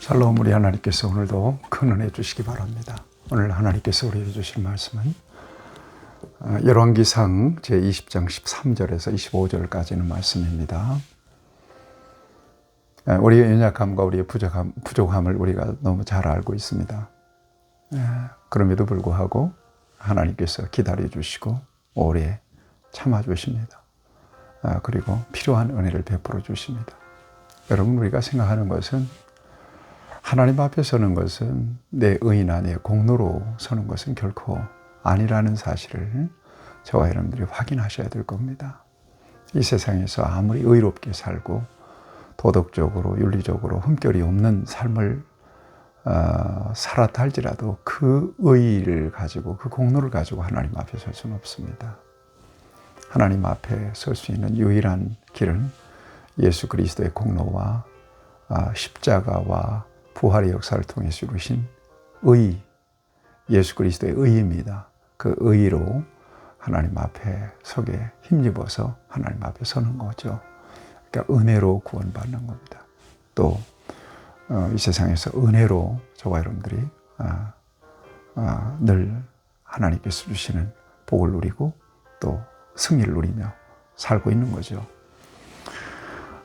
샬롬. 우리 하나님께서 오늘도 큰 은혜 주시기 바랍니다. 오늘 하나님께서 우리에게 주실 말씀은 열왕기상 제20장 13절에서 25절까지는 말씀입니다. 우리의 연약함과 우리의 부족함을 우리가 너무 잘 알고 있습니다. 그럼에도 불구하고 하나님께서 기다려 주시고 오래 참아 주십니다. 그리고 필요한 은혜를 베풀어 주십니다. 여러분, 우리가 생각하는 것은 하나님 앞에 서는 것은 내 의나 내 공로로 서는 것은 결코 아니라는 사실을 저와 여러분들이 확인하셔야 될 겁니다. 이 세상에서 아무리 의롭게 살고 도덕적으로 윤리적으로 흠결이 없는 삶을 살았다 할지라도 그 의의를 가지고 그 공로를 가지고 하나님 앞에 설 수는 없습니다. 하나님 앞에 설 수 있는 유일한 길은 예수 그리스도의 공로와 십자가와 부활의 역사를 통해서 이루신 의, 예수 그리스도의 의입니다. 그 의로 하나님 앞에 서게 힘입어서 하나님 앞에 서는 거죠. 그러니까 은혜로 구원받는 겁니다. 또 이 세상에서 은혜로 저와 여러분들이 늘 하나님께서 주시는 복을 누리고 또 승리를 누리며 살고 있는 거죠.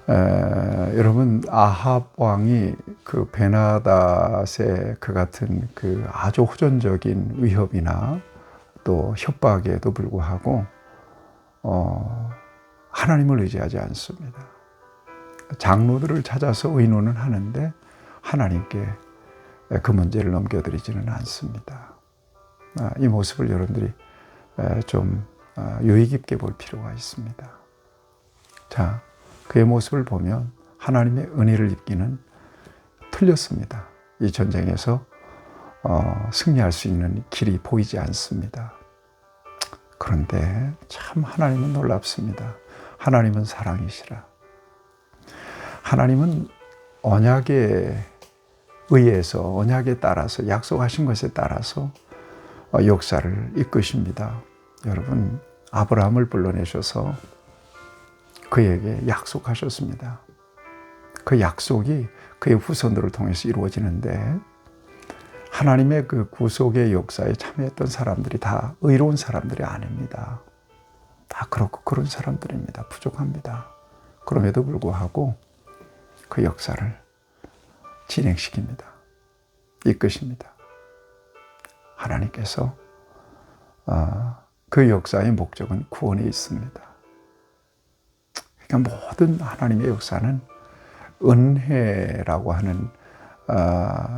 여러분, 아합 왕이 그 베나닷의 그 같은 그 아주 호전적인 위협이나 또 협박에도 불구하고 하나님을 의지하지 않습니다. 장로들을 찾아서 의논은 하는데 하나님께 그 문제를 넘겨드리지는 않습니다. 이 모습을 여러분들이 좀 유의 깊게 볼 필요가 있습니다. 자, 그의 모습을 보면 하나님의 은혜를 입기는 틀렸습니다. 이 전쟁에서 승리할 수 있는 길이 보이지 않습니다. 그런데 참 하나님은 놀랍습니다. 하나님은 사랑이시라. 하나님은 언약에 의해서, 언약에 따라서, 약속하신 것에 따라서 역사를 이끄십니다. 여러분, 아브라함을 불러내셔서 그에게 약속하셨습니다. 그 약속이 그의 후손들을 통해서 이루어지는데 하나님의 그 구속의 역사에 참여했던 사람들이 다 의로운 사람들이 아닙니다. 다 그렇고 그런 사람들입니다. 부족합니다. 그럼에도 불구하고 그 역사를 진행시킵니다. 이끄십니다. 하나님께서 그 역사의 목적은 구원에 있습니다. 그러니까 모든 하나님의 역사는 은혜라고 하는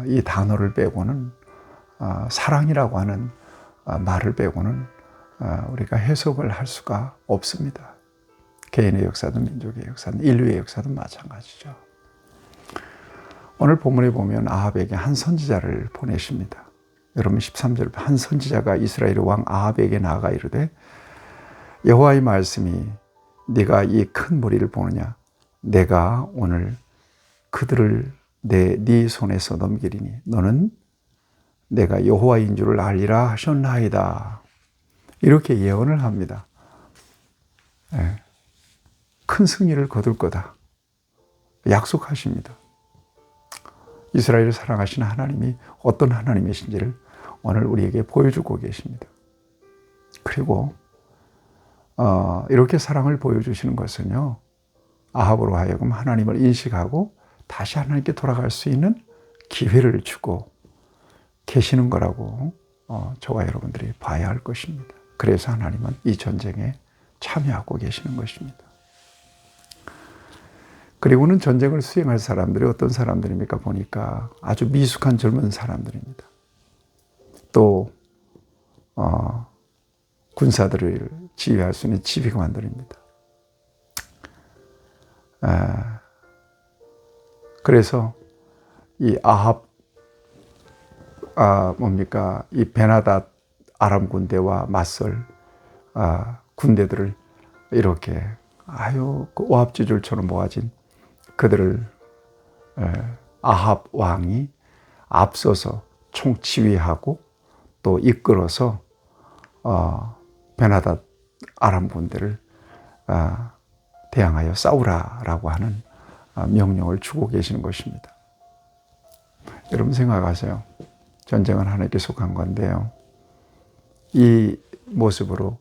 이 단어를 빼고는 사랑이라고 하는 말을 빼고는 우리가 해석을 할 수가 없습니다. 개인의 역사든 민족의 역사든 인류의 역사든 마찬가지죠. 오늘 본문에 보면 아합에게 한 선지자를 보내십니다. 여러분 13절, 한 선지자가 이스라엘 왕 아합에게 나아가 이르되 여호와의 말씀이 네가 이 큰 무리를 보느냐? 내가 오늘 그들을 네 손에서 넘기리니 너는 내가 여호와인 줄을 알리라 하셨나이다. 이렇게 예언을 합니다. 큰 승리를 거둘 거다. 약속하십니다. 이스라엘을 사랑하시는 하나님이 어떤 하나님이신지를 오늘 우리에게 보여주고 계십니다. 그리고 이렇게 사랑을 보여주시는 것은요, 아합으로 하여금 하나님을 인식하고 다시 하나님께 돌아갈 수 있는 기회를 주고 계시는 거라고 저와 여러분들이 봐야 할 것입니다. 그래서 하나님은 이 전쟁에 참여하고 계시는 것입니다. 그리고는 전쟁을 수행할 사람들이 어떤 사람들입니까? 보니까 아주 미숙한 젊은 사람들입니다. 또 군사들을 지휘할 수 있는 지휘관들입니다. 그래서 이 아합 이 베나닷 아람 군대와 맞설 군대들을 이렇게 그 오합지졸처럼 모아진 그들을 아합 왕이 앞서서 총지휘하고 또 이끌어서 베나닷 아람 군대를 대항하여 싸우라라고 하는 명령을 주고 계시는 것입니다. 여러분 생각하세요. 전쟁은 하나님께 속한 건데요. 이 모습으로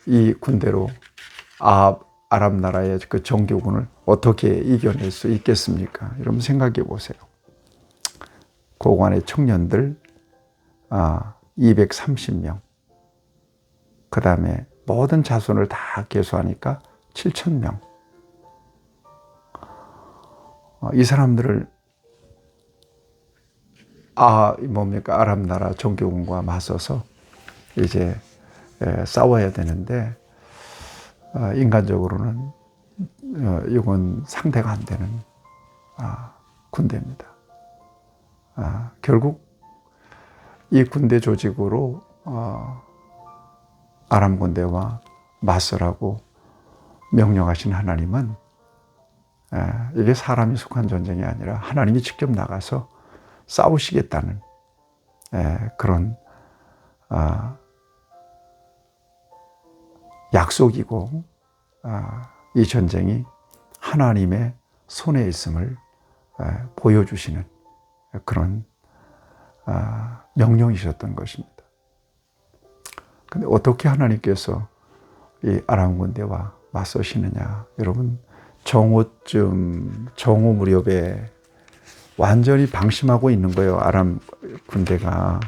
이 군대로 아랍 나라의 그 정교군을 어떻게 이겨낼 수 있겠습니까? 여러분 생각해 보세요. 고관의 청년들 230명, 그 다음에 모든 자손을 다 계수하니까 7,000명. 이 사람들을 아랍 나라 정교군과 맞서서 이제 싸워야 되는데 인간적으로는 이건 상대가 안 되는 군대입니다. 결국 이 군대 조직으로 아람 군대와 맞서라고 명령하신 하나님은 이게 사람이 속한 전쟁이 아니라 하나님이 직접 나가서 싸우시겠다는 그런 약속이고 이 전쟁이 하나님의 손에 있음을 보여주시는 그런 명령이셨던 것입니다. 근데 어떻게 하나님께서 이 아람 군대와 맞서시느냐? 여러분 정오 무렵에 완전히 방심하고 있는 거예요. 아람 군대가.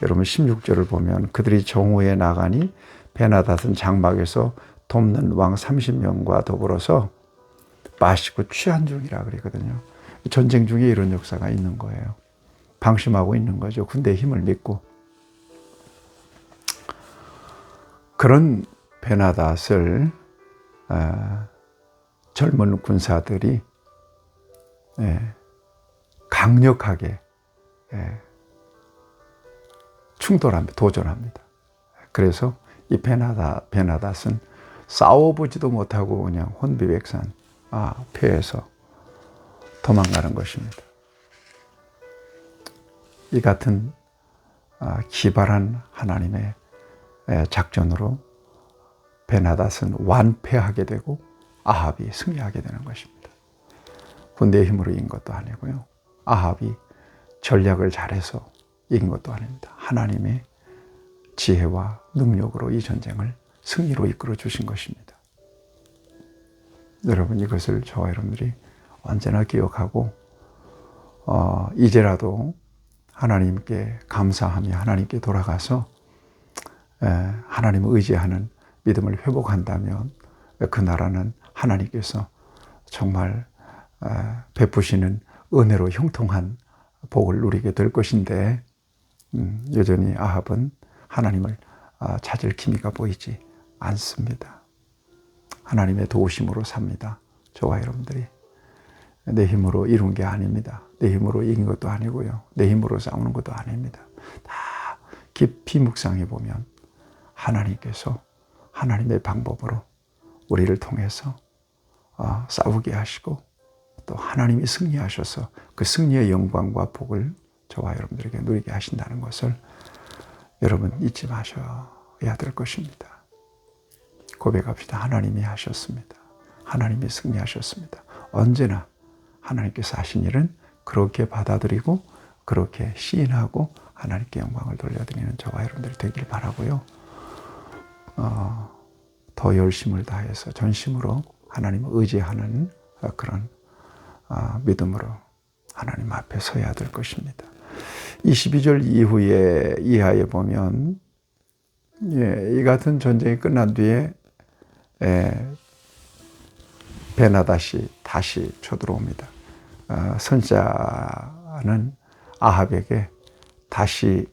여러분 16절을 보면 그들이 정오에 나가니 베나닷은 장막에서 돕는 왕 30명과 더불어서 마시고 취한 중이라 그러거든요. 전쟁 중에 이런 역사가 있는 거예요. 방심하고 있는 거죠. 군대의 힘을 믿고. 그런 베나닷을 젊은 군사들이 강력하게 도전합니다. 그래서 이 베나닷은 싸워보지도 못하고 그냥 혼비백산 패해서 도망가는 것입니다. 이 같은 기발한 하나님의 작전으로 베나닷은 완패하게 되고 아합이 승리하게 되는 것입니다. 군대의 힘으로 이긴 것도 아니고요. 아합이 전략을 잘해서 이긴 것도 아닙니다. 하나님의 지혜와 능력으로 이 전쟁을 승리로 이끌어 주신 것입니다. 여러분 이것을 저와 여러분들이 언제나 기억하고 이제라도 하나님께 감사하며 하나님께 돌아가서 하나님을 의지하는 믿음을 회복한다면 그 나라는 하나님께서 정말 베푸시는 은혜로 형통한 복을 누리게 될 것인데 여전히 아합은 하나님을 찾을 기미가 보이지 않습니다. 하나님의 도우심으로 삽니다. 저와 여러분들이 내 힘으로 이룬 게 아닙니다. 내 힘으로 이긴 것도 아니고요. 내 힘으로 싸우는 것도 아닙니다. 다 깊이 묵상해 보면 하나님께서 하나님의 방법으로 우리를 통해서 싸우게 하시고 또 하나님이 승리하셔서 그 승리의 영광과 복을 저와 여러분들에게 누리게 하신다는 것을 여러분 잊지 마셔야 될 것입니다. 고백합시다. 하나님이 하셨습니다. 하나님이 승리하셨습니다. 언제나 하나님께서 하신 일은 그렇게 받아들이고 그렇게 시인하고 하나님께 영광을 돌려드리는 저와 여러분들이 되길 바라고요. 더 열심을 다해서 전심으로 하나님을 의지하는 그런 믿음으로 하나님 앞에 서야 될 것입니다. 22절 이하에 보면 이 같은 전쟁이 끝난 뒤에 베나닷이 다시 쳐들어옵니다. 선지자는 아합에게 다시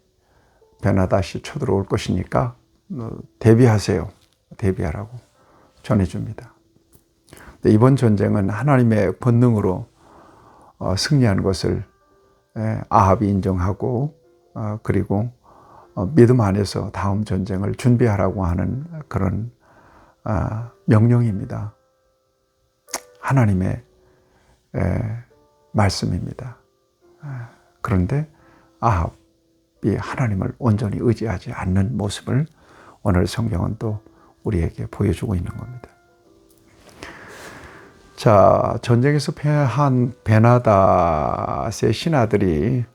베나닷이 쳐들어올 것이니까 대비하세요. 대비하라고 전해줍니다. 이번 전쟁은 하나님의 권능으로 승리한 것을 아합이 인정하고 그리고 믿음 안에서 다음 전쟁을 준비하라고 하는 그런 명령입니다. 하나님의 말씀입니다. 그런데 아합이 하나님을 온전히 의지하지 않는 모습을 오늘 성경은 또 우리에게 보여주고 있는 겁니다. 자, 전쟁에서 패한 베나닷의 신하들이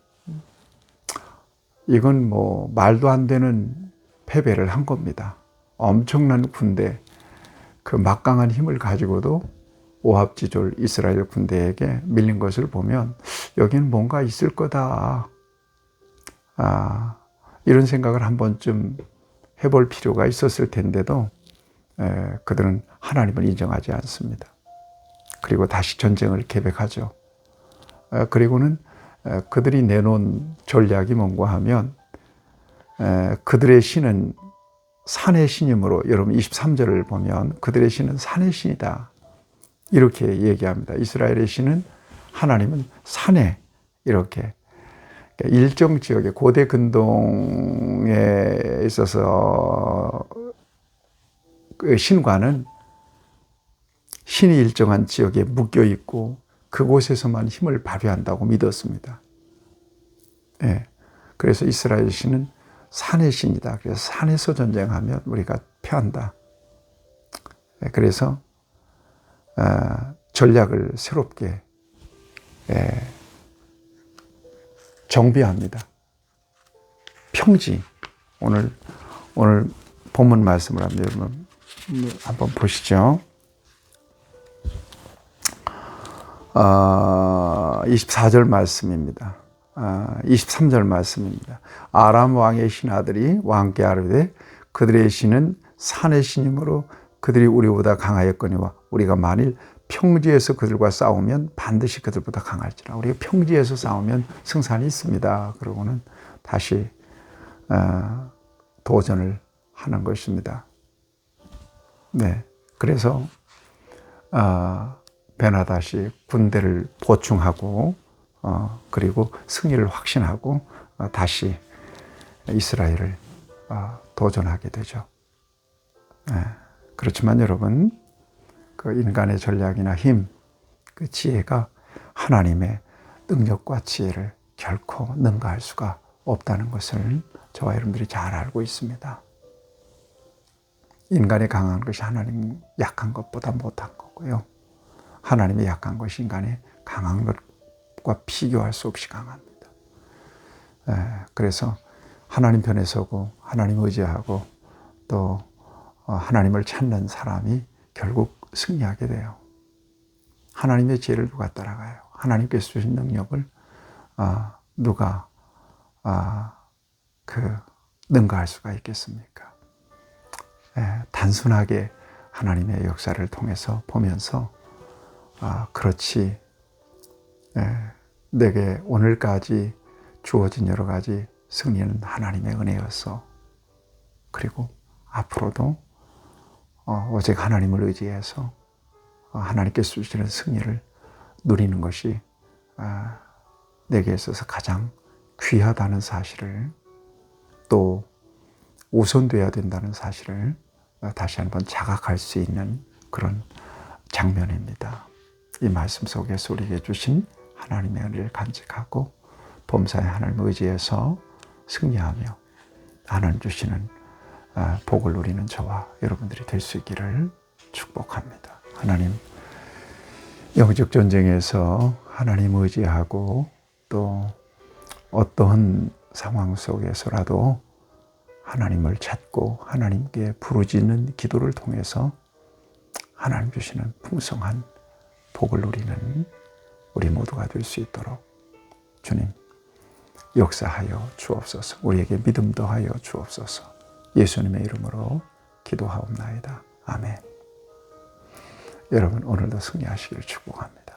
이건 뭐 말도 안 되는 패배를 한 겁니다. 엄청난 군대, 그 막강한 힘을 가지고도 오합지졸 이스라엘 군대에게 밀린 것을 보면 여기는 뭔가 있을 거다. 이런 생각을 한 번쯤 해볼 필요가 있었을 텐데도 그들은 하나님을 인정하지 않습니다. 그리고 다시 전쟁을 계획하죠. 그리고는 그들이 내놓은 전략이 뭔가 하면 그들의 신은 산의 신이므로, 여러분 23절을 보면 그들의 신은 산의 신이다 이렇게 얘기합니다. 이스라엘의 신은, 하나님은 산에, 이렇게 일정 지역에, 고대 근동에 있어서 그 신과는 신이 일정한 지역에 묶여 있고 그곳에서만 힘을 발휘한다고 믿었습니다. 그래서 이스라엘 신은 산의 신이다. 그래서 산에서 전쟁하면 우리가 패한다. 그래서 전략을 새롭게 정비합니다. 평지. 오늘 본문 말씀을 한번 보시죠. 24절 말씀입니다. 23절 말씀입니다. 아람 왕의 신하들이 왕께 아뢰되 그들의 신은 산의 신이므로 그들이 우리보다 강하였거니와 우리가 만일 평지에서 그들과 싸우면 반드시 그들보다 강할지라. 우리가 평지에서 싸우면 승산이 있습니다. 그러고는 다시 도전을 하는 것입니다. 네, 그래서 베나다시 군대를 보충하고 그리고 승리를 확신하고 다시 이스라엘을 도전하게 되죠. 그렇지만 여러분, 그 인간의 전략이나 힘, 그 지혜가 하나님의 능력과 지혜를 결코 능가할 수가 없다는 것을 저와 여러분들이 잘 알고 있습니다. 인간이 강한 것이 하나님 약한 것보다 못한 거고요. 하나님이 약한 것이 인간이 강한 것과 비교할 수 없이 강합니다. 그래서 하나님 편에 서고 하나님 의지하고 또 하나님을 찾는 사람이 결국 승리하게 돼요. 하나님의 지혜를 누가 따라가요? 하나님께서 주신 능력을 누가 능가할 수가 있겠습니까? 단순하게 하나님의 역사를 통해서 보면서 그렇지, 내게 오늘까지 주어진 여러 가지 승리는 하나님의 은혜였어. 그리고 앞으로도 오직 하나님을 의지해서 하나님께서 주시는 승리를 누리는 것이 내게 있어서 가장 귀하다는 사실을, 또 우선돼야 된다는 사실을 다시 한번 자각할 수 있는 그런 장면입니다. 이 말씀 속에서 우리에게 주신 하나님의 은혜를 간직하고 범사에 하나님을 의지해서 승리하며 하나님 주시는 복을 누리는 저와 여러분들이 될 수 있기를 축복합니다. 하나님, 영적 전쟁에서 하나님 의지하고 또 어떠한 상황 속에서라도 하나님을 찾고 하나님께 부르짖는 기도를 통해서 하나님 주시는 풍성한 복을 누리는 우리 모두가 될 수 있도록 주님 역사하여 주옵소서. 우리에게 믿음 더하여 주옵소서. 예수님의 이름으로 기도하옵나이다. 아멘. 여러분, 오늘도 승리하시기를 축복합니다.